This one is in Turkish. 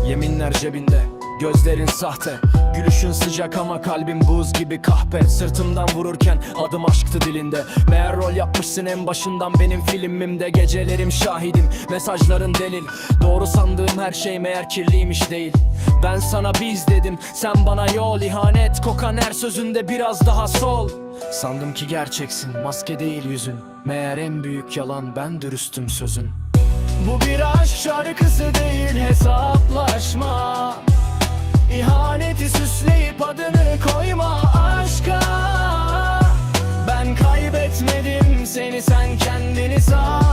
Yeminler cebinde, gözlerin sahte, gülüşün sıcak ama kalbin buz gibi kahpe. Sırtımdan vururken adım aşktı dilinde. Meğer rol yapmışsın en başından benim filmimde. Gecelerim şahidim, mesajların delil. Doğru sandığım her şey meğer kirliymiş değil. Ben sana biz dedim, sen bana yol. İhanet kokan her sözünde biraz daha sol. Sandım ki gerçeksin, maske değil yüzün. Meğer en büyük yalan ben dürüstüm sözün. Bu bir aşk şarkısı değil, hesaplaşma. İhaneti süsleyip adını koyma aşka. Ben kaybetmedim seni, sen kendini sağ.